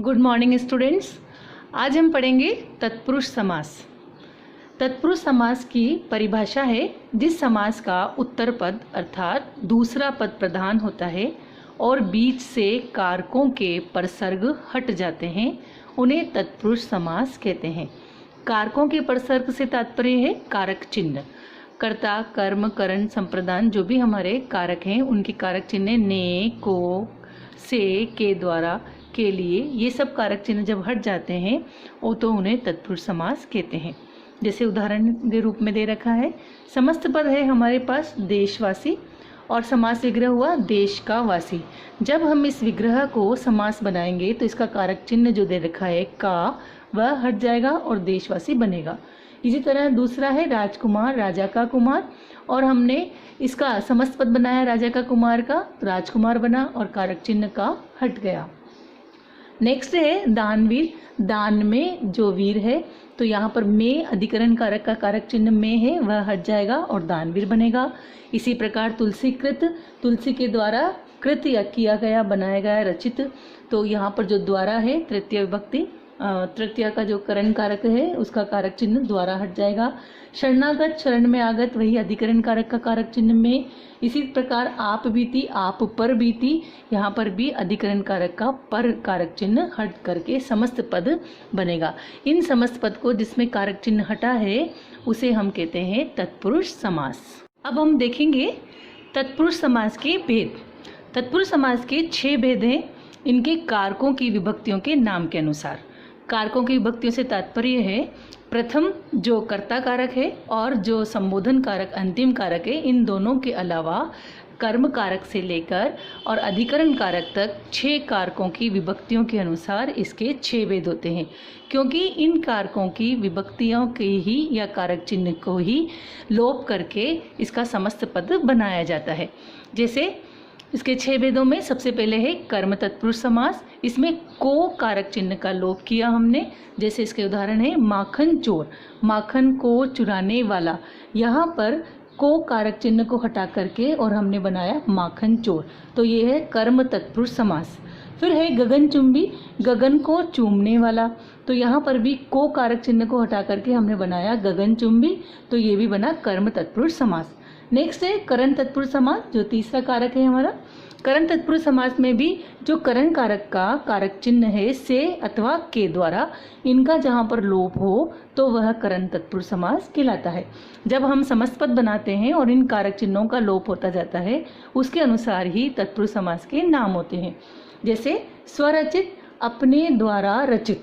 Good morning students. आज हम पढ़ेंगे तत्पुरुष समास। तत्पुरुष समास की परिभाषा है जिस समास का उत्तर पद अर्थात दूसरा पद प्रधान होता है और बीच से कारकों के परसर्ग हट जाते हैं उन्हें तत्पुरुष समास कहते हैं। कारकों के परसर्ग से तात्पर्य है कारक चिन्ह। कर्ता, कर्म, करण, संप्रदान जो भी हमारे कारक हैं उनके कारक चिन्ह ने, को, से, के द्वारा, के लिए, ये सब कारक चिन्ह जब हट जाते हैं वो तो उन्हें तत्पुरुष समास कहते हैं। जैसे उदाहरण के रूप में दे रखा है, समस्त पद है हमारे पास देशवासी और समास विग्रह हुआ देश का वासी। जब हम इस विग्रह को समास बनाएंगे तो इसका कारक चिन्ह जो दे रखा है का वह हट जाएगा और देशवासी बनेगा। इसी तरह दूसरा है राजकुमार, राजा का कुमार, और हमने इसका समस्त पद बनाया राजा का कुमार का, राजकुमार बना और कारक चिन्ह का हट गया। नेक्स्ट है दानवीर, दान में जो वीर है तो यहाँ पर में अधिकरण कारक का कारक चिन्ह में है वह हट जाएगा और दानवीर बनेगा। इसी प्रकार तुलसीकृत, तुलसी के द्वारा कृत या किया गया, बनाया गया, रचित, तो यहाँ पर जो द्वारा है तृतीय विभक्ति, तृतीय का जो करण कारक है उसका कारक चिन्ह द्वारा हट जाएगा। शरणागत, शरण में आगत, वही अधिकरण कारक का कारक चिन्ह में। इसी प्रकार आप बीती, आप पर बीती, यहाँ पर भी अधिकरण कारक का पर कारक चिन्ह हट करके समस्त पद बनेगा। इन समस्त पद को जिसमें कारक चिन्ह हटा है उसे हम कहते हैं तत्पुरुष समास। अब हम देखेंगे तत्पुरुष समास के भेद। तत्पुरुष समास के 6 भेद हैं इनके कारकों की विभक्तियों के नाम के अनुसार। कारकों की विभक्तियों से तात्पर्य है प्रथम जो कर्ता कारक है और जो संबोधन कारक अंतिम कारक है, इन दोनों के अलावा कर्म कारक से लेकर और अधिकरण कारक तक 6 कारकों की विभक्तियों के अनुसार इसके 6 भेद होते हैं। क्योंकि इन कारकों की विभक्तियों के ही या कारक चिन्ह को ही लोप करके इसका समस्त पद बनाया जाता है। जैसे इसके 6 भेदों में सबसे पहले है कर्म तत्पुरुष समास। इसमें को कारक चिन्ह का लोप किया हमने। जैसे इसके उदाहरण है माखन चोर, माखन को चुराने वाला, यहाँ पर को कारक चिन्ह को हटा करके और हमने बनाया माखन चोर, तो ये है कर्म तत्पुरुष समास। फिर है गगनचुंबी, गगन को चूमने वाला, तो यहाँ पर भी को कारक चिन्ह को हटा करके हमने बनाया गगनचुंबी, तो ये भी बना कर्म तत्पुरुष समास। नेक्स्ट है करण तत्पुरुष समास, जो तीसरा कारक है हमारा। करण तत्पुरुष समास में भी जो करण कारक का कारक चिन्ह है से अथवा के द्वारा, इनका जहाँ पर लोप हो तो वह करण तत्पुरुष समास कहलाता है। जब हम समस्त पद बनाते हैं और इन कारक चिन्हों का लोप होता जाता है उसके अनुसार ही तत्पुरुष समास के नाम होते हैं। जैसे स्वरचित, अपने द्वारा रचित,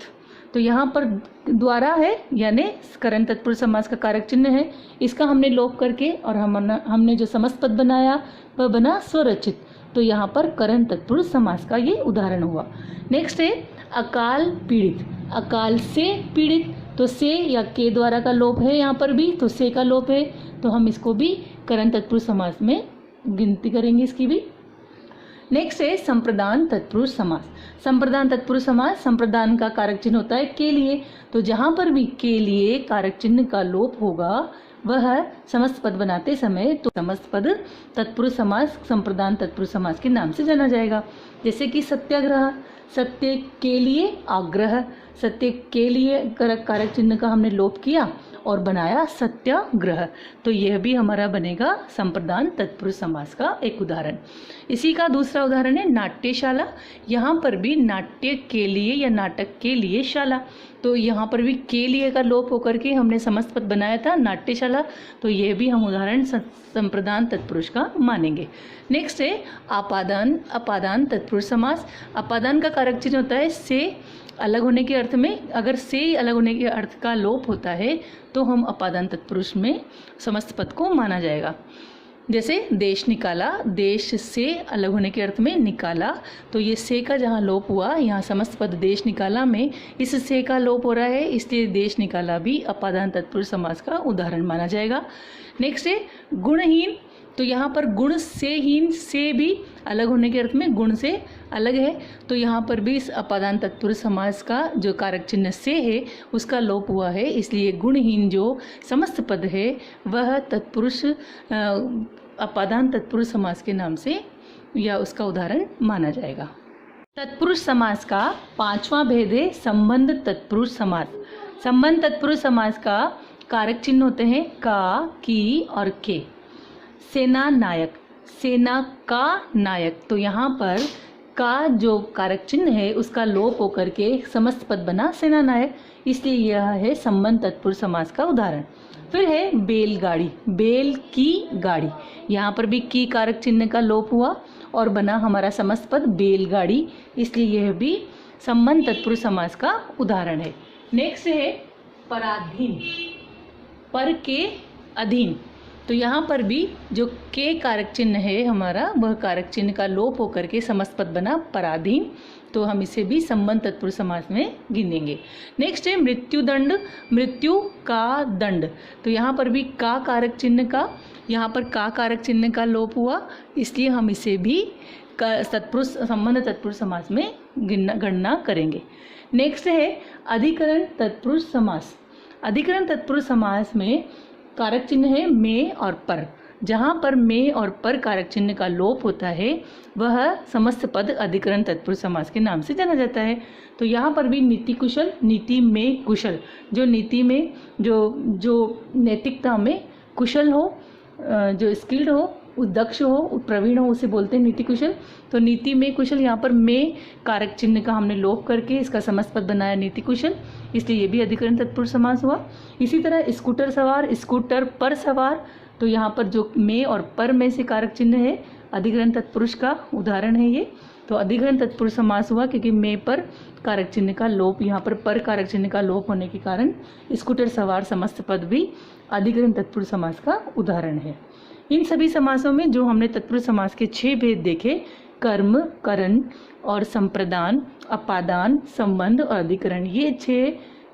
तो यहाँ पर द्वारा है यानी करण तत्पुरुष समास का कारक चिन्ह है, इसका हमने लोप करके और हमने जो समस्त पद बनाया वह बना स्वरचित, तो यहाँ पर करण तत्पुरुष समास का ये उदाहरण हुआ। नेक्स्ट है अकाल पीड़ित, अकाल से पीड़ित, तो से या के द्वारा का लोप है यहाँ पर भी, तो से का लोप है, तो हम इसको भी करण तत्पुरुष समास में गिनती करेंगे इसकी भी। नेक्स्ट है संप्रदान तत्पुरुष समास। संप्रदान तत्पुरुष समास, संप्रदान का कारक चिन्ह होता है के लिए, तो जहाँ पर भी के लिए कारक चिन्ह का लोप होगा वह समस्त पद बनाते समय तो समस्त पद तत्पुरुष समास संप्रदान तत्पुरुष समास के नाम से जाना जाएगा। जैसे कि सत्याग्रह, सत्य के लिए आग्रह, सत्य के लिए कारक चिन्ह का हमने लोप किया और बनाया सत्याग्रह, तो यह भी हमारा बनेगा संप्रदान तत्पुरुष समास का एक उदाहरण। इसी का दूसरा उदाहरण है नाट्यशाला। यहाँ पर भी नाट्य के लिए या नाटक के लिए शाला, तो यहाँ पर भी के लिए का लोप होकर के हमने समस्त पद बनाया था नाट्यशाला, तो यह भी हम उदाहरण संप्रदान तत्पुरुष का मानेंगे। नेक्स्ट है आपादान, अपादान तत्पुरुष समास। अपादान का कारक चिन्ह होता है से अलग होने के अर्थ में, अगर से अलग होने के अर्थ का लोप होता है तो हम अपादान तत्पुरुष में समस्त पद को माना जाएगा। जैसे देश निकाला, देश से अलग होने के अर्थ में निकाला, तो ये से का जहाँ लोप हुआ यहाँ समस्त पद देश निकाला में इस से का लोप हो रहा है, इसलिए देश निकाला भी अपादान तत्पुरुष समास का उदाहरण माना जाएगा। नेक्स्ट है गुणहीन, तो यहाँ पर गुण से हीन, से भी अलग होने के अर्थ में गुण से अलग है, तो यहाँ पर भी इस अपादान तत्पुरुष समास का जो कारक चिन्ह से है उसका लोप हुआ है, इसलिए गुणहीन जो समस्त पद है वह तत्पुरुष अपादान तत्पुरुष समास के नाम से या उसका उदाहरण माना जाएगा। तत्पुरुष समास का पांचवा भेद है संबंध तत्पुरुष समास। संबंध तत्पुरुष समास का कारक चिन्ह होते हैं का, की और के। सेना नायक, सेना का नायक, तो यहाँ पर का जो कारक चिन्ह है उसका लोप होकर के समस्त पद बना सेना नायक, इसलिए यह है संबंध तत्पुरुष समास का उदाहरण। फिर है बैलगाड़ी, बैल की गाड़ी, यहाँ पर भी की कारक चिन्ह का लोप हुआ और बना हमारा समस्त पद बैलगाड़ी, इसलिए यह भी संबंध तत्पुरुष समास का उदाहरण है। नेक्स्ट है पराधीन, पर के अधीन, तो यहाँ पर भी जो के कारक चिन्ह है हमारा वह कारक चिन्ह का लोप होकर के समस्त पद बना पराधीन, तो हम इसे भी संबंध तत्पुरुष समास में गिनेंगे। नेक्स्ट है मृत्युदंड, मृत्यु का दंड, तो यहाँ पर भी का कारक चिन्ह का, यहाँ पर का कारक चिन्ह का लोप हुआ, इसलिए हम इसे भी तत्पुरुष संबंध तत्पुरुष समास में गणना करेंगे। नेक्स्ट है अधिकरण तत्पुरुष समास। अधिकरण तत्पुरुष समास में कारक चिन्ह है में और पर, जहाँ पर में और पर कारक चिन्ह का लोप होता है वह समस्त पद अधिकरण तत्पुरुष समास के नाम से जाना जाता है। तो यहाँ पर भी नीति कुशल, नीति में कुशल, जो नीति में जो नैतिकता में कुशल हो, जो स्किल्ड हो, दक्ष हो, प्रवीण हो, उसे बोलते हैं नीति कुशल। तो नीति में कुशल, यहाँ पर में कारक चिन्ह का हमने लोप करके इसका समस्त पद बनाया नीति कुशल, इसलिए ये भी अधिकरण तत्पुरुष समास हुआ। इसी तरह स्कूटर सवार, स्कूटर पर सवार, तो यहाँ पर जो में और पर में से कारक चिन्ह है अधिकरण तत्पुरुष का उदाहरण है ये, तो अधिकरण तत्पुरुष समास हुआ क्योंकि में पर कारक चिन्ह का लोप, यहाँ पर कारक चिन्ह का लोप होने के कारण स्कूटर सवार समस्त पद भी अधिकरण तत्पुरुष समास का उदाहरण है। इन सभी समासों में जो हमने तत्पुरुष समास के 6 भेद देखे, कर्म, करण और संप्रदान, अपादान, संबंध और अधिकरण, ये 6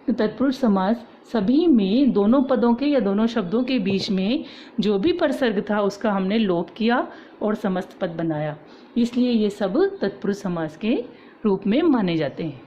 तत्पुरुष समास सभी में दोनों पदों के या दोनों शब्दों के बीच में जो भी परसर्ग था उसका हमने लोप किया और समस्त पद बनाया, इसलिए ये सब तत्पुरुष समास के रूप में माने जाते हैं।